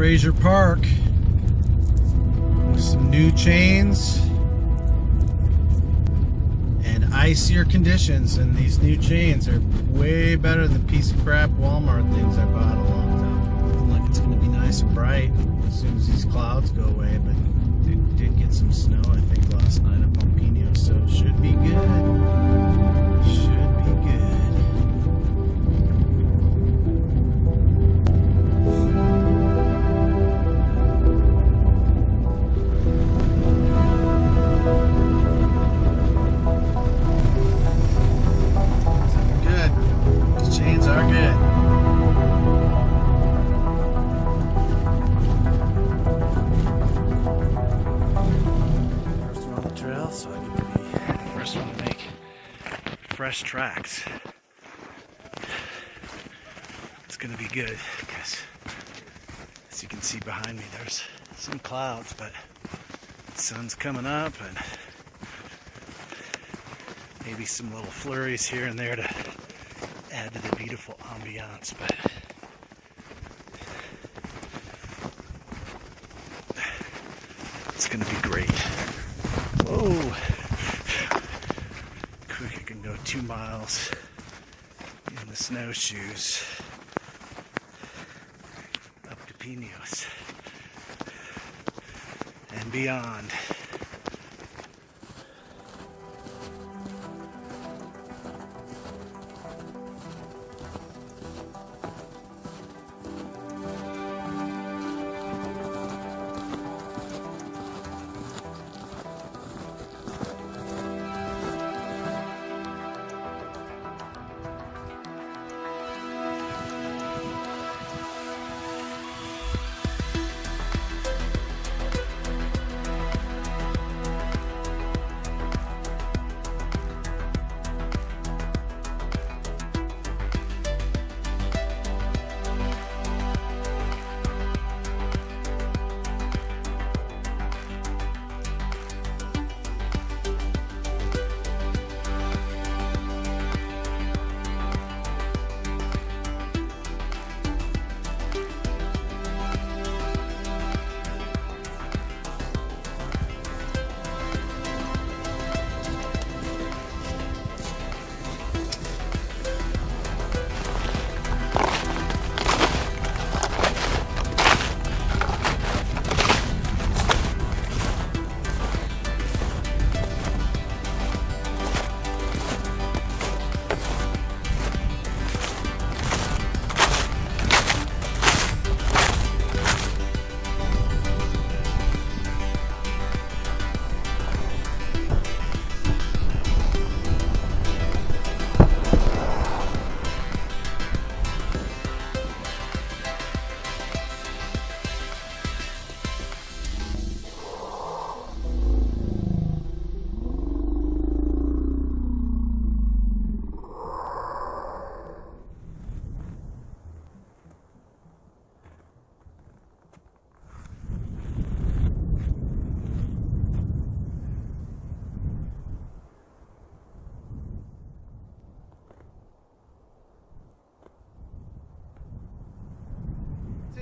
Frazier Park with some new chains and icier conditions, and these new chains are way better than the piece of crap Walmart things I bought a long time. Looking like it's going to be nice and bright as soon as these clouds go away, but did get some snow I think last night up on Pinos, so it should be good. Should be good. Fresh tracks. It's gonna be good because, as you can see behind me, there's some clouds, but the sun's coming up, and maybe some little flurries here and there to add to the beautiful ambiance. But it's gonna be great. Whoa! 2 miles in the snowshoes up to Pinos and beyond.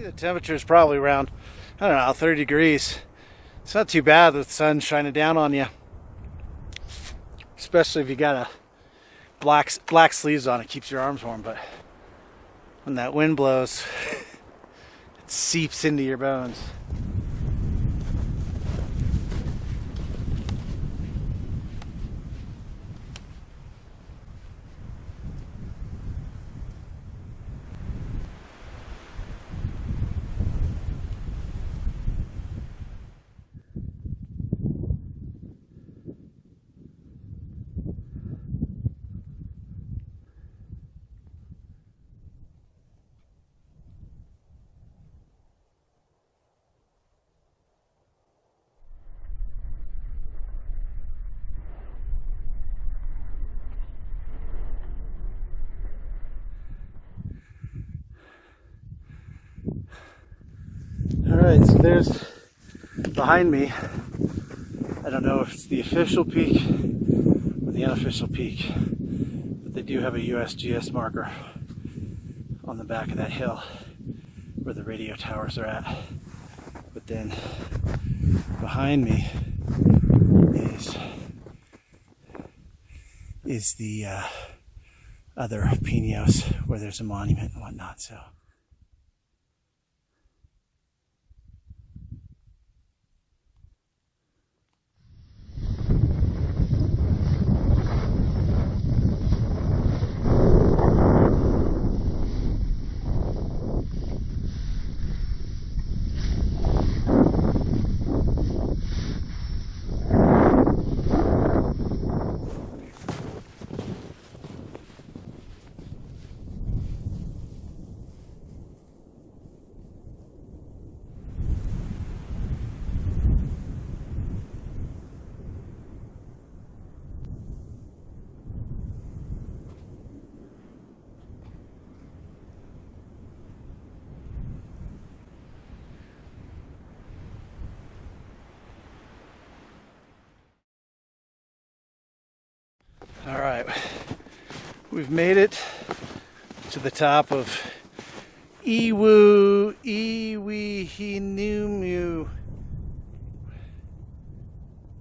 The temperature is probably around, I don't know, 30 degrees. It's not too bad with the sun shining down on you, especially if you got a black sleeves on. It keeps your arms warm, but when that wind blows, it seeps into your bones. Alright, so there's behind me, I don't know if it's the official peak or the unofficial peak, but they do have a USGS marker on the back of that hill. where the radio towers are at. But then behind me is the other Pinos where there's a monument and whatnot. So all right, we've made it to the top of Iwihinumu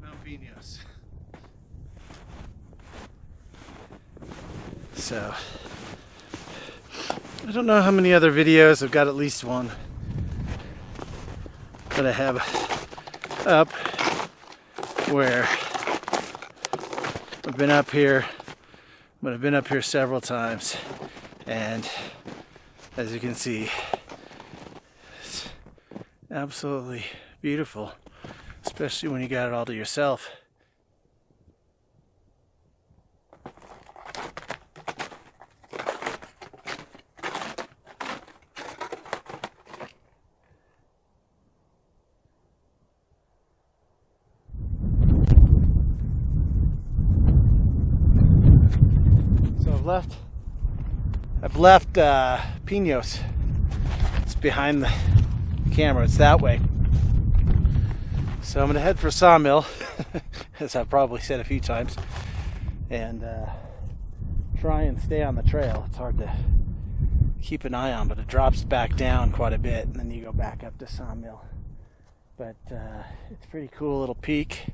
Mount Pinos. So I don't know how many other videos. I've got at least one that I have up where I've been up here, but I've been up here several times, and as you can see, it's absolutely beautiful, especially when you got it all to yourself. I've left Pinos. It's behind the camera. It's that way. So I'm going to head for Sawmill, as I've probably said a few times, and try and stay on the trail. It's hard to keep an eye on, but it drops back down quite a bit, and then you go back up to Sawmill. But it's a pretty cool little peak.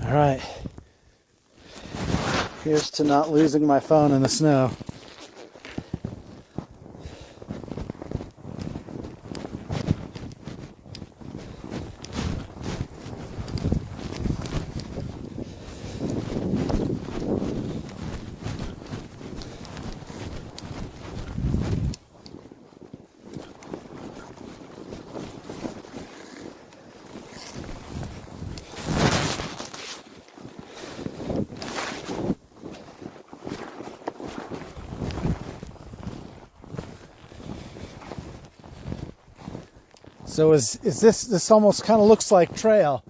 All right, here's to not losing my phone in the snow. So is this almost kind of looks like trail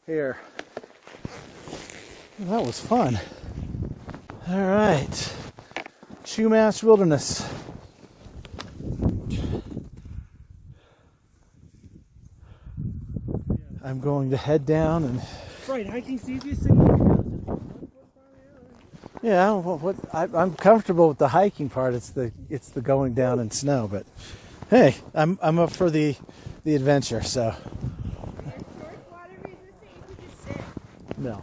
here. That was fun. All right, Chumash Wilderness. I'm going to head down and. Right, hiking's the easiest thing to do. Yeah, I'm comfortable with the hiking part. It's the going down in snow, but hey, I'm up for the adventure. So. No.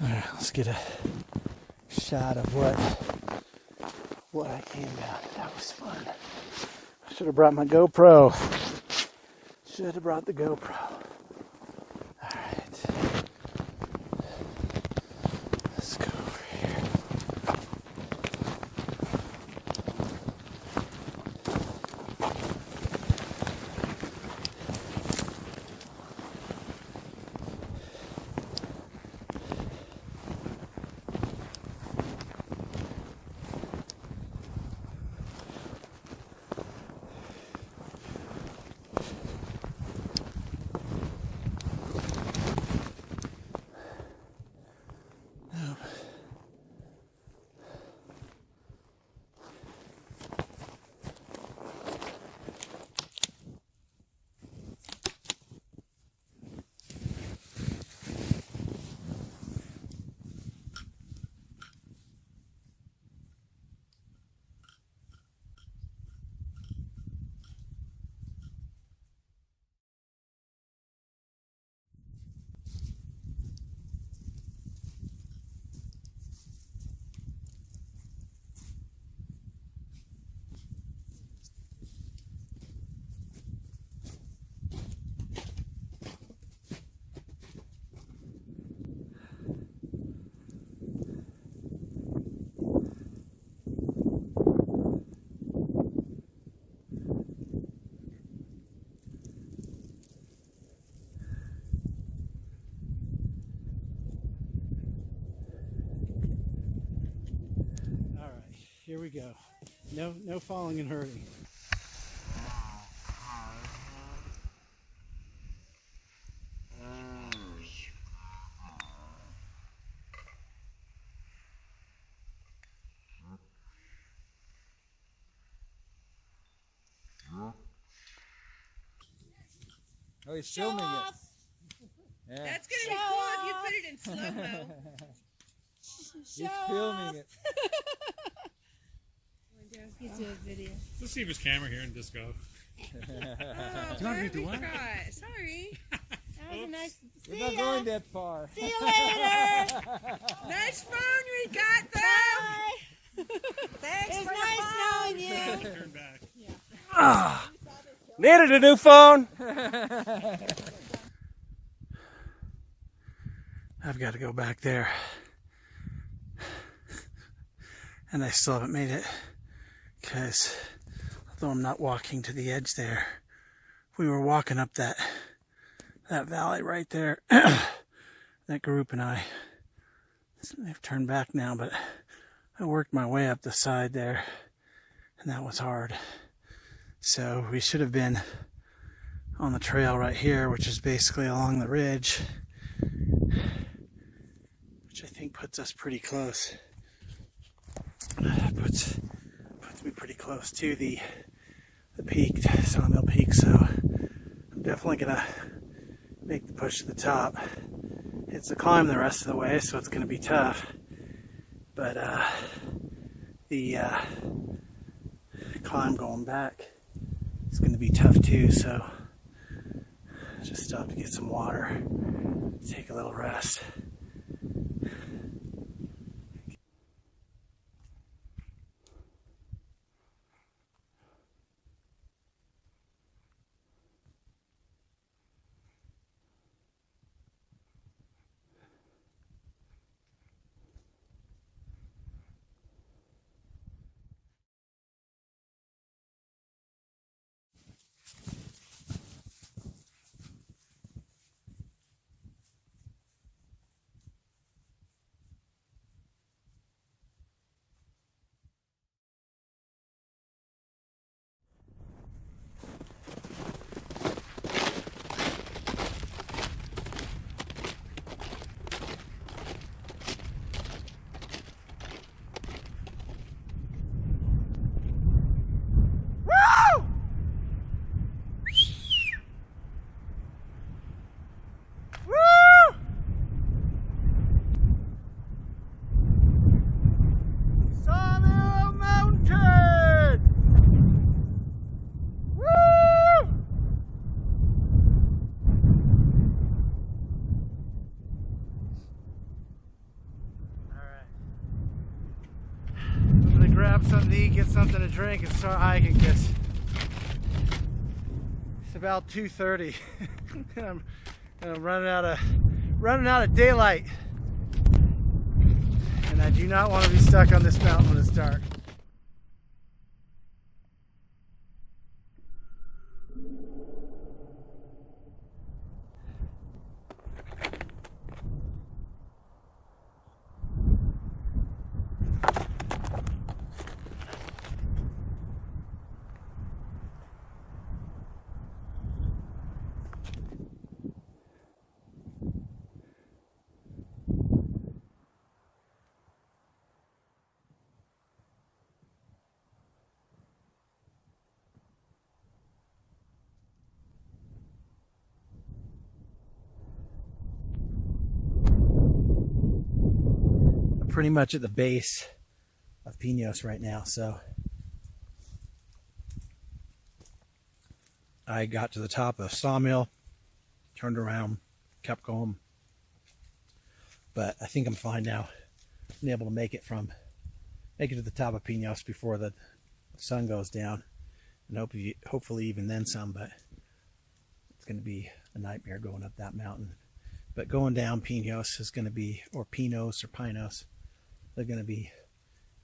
All right, let's get a shot of what I came down. That was fun. I should have brought my GoPro. Should have brought the GoPro. All right. Let's go over here. Here we go. No falling and hurting. Oh, he's filming it. Yeah. That's gonna be cool if you put it in slow-mo. He's filming it. He's doing a video. Let's leave his camera here and just go. Oh, you want me to what? forgot. Sorry. That was a nice. We're not going that far. See you later. Nice phone we got though. Thanks It's for nice knowing you. Turn back. Needed a new phone. I've got to go back there. And I still haven't made it. Because although I'm not walking to the edge there, we were walking up that valley right there. That group and I, they've turned back now, but I worked my way up the side there, and that was hard. So we should have been on the trail right here, which is basically along the ridge, which I think puts us pretty close. Puts me pretty close to the peak, Sawmill Peak. So I'm definitely gonna make the push to the top. It's a climb the rest of the way, so it's gonna be tough. But the climb going back is going to be tough too, so just stop to get some water, take a little rest. Sawmill Mountain! Woo! Alright. I'm gonna grab something to eat, get something to drink, and start hiking because it's about 2:30 and I'm running out of daylight. And I do not want to be stuck on this mountain when it's dark. Pretty much at the base of Pinos right now, so I got to the top of Sawmill, turned around, kept going, but I think I'm fine now. I'm able to make it to the top of Pinos before the sun goes down, and hopefully even then some, but it's going to be a nightmare going up that mountain. But going down Pinos is going to be, or Pinos or Pinos, they're going to be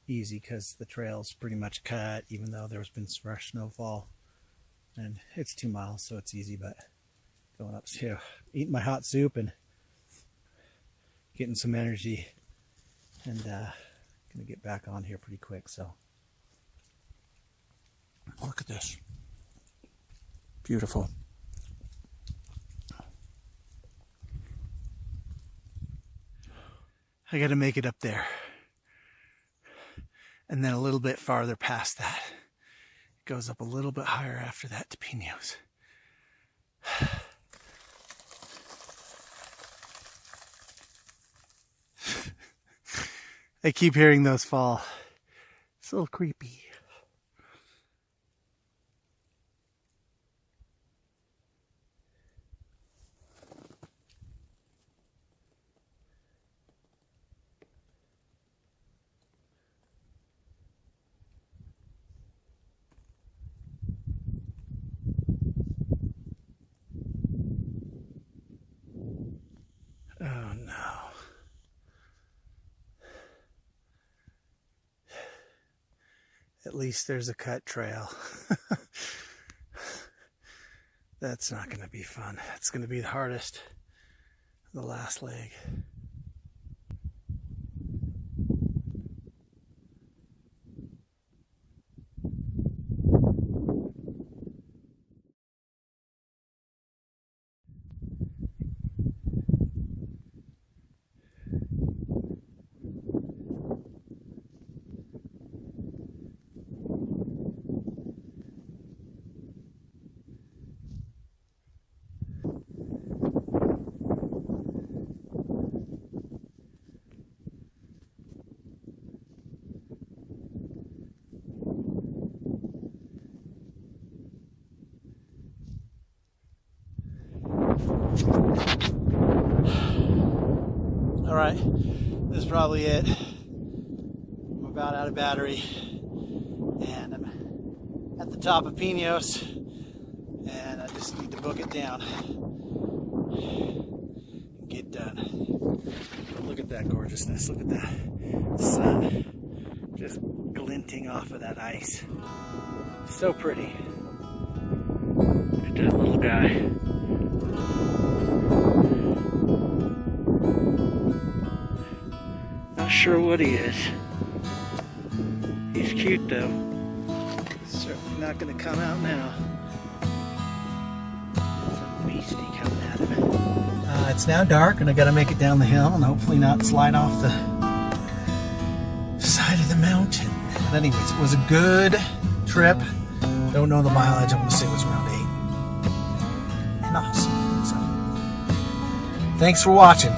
easy because the trail's pretty much cut, even though there's been fresh snowfall. And it's 2 miles, so it's easy, but going up to eating my hot soup and getting some energy, and going to get back on here pretty quick. So Look at this. Beautiful. I got to make it up there. And then a little bit farther past that. It goes up a little bit higher after that to Pinos. I keep hearing those fall. It's a little creepy. Oh no. At least there's a cut trail. That's not going to be fun. It's going to be the hardest. The last leg. All right, this is probably it. I'm about out of battery, and I'm at the top of Pinos, and I just need to book it down. Get done. Look at that gorgeousness. Look at that sun just glinting off of that ice. So pretty. Look at that little guy. Not sure what he is. He's cute though. Certainly not going to come out now. Some beastie coming at him. It's now dark and I got to make it down the hill and hopefully not slide off the side of the mountain. But anyways, it was a good trip. Don't know the mileage. I want to say it was around 8. And awesome. So, thanks for watching.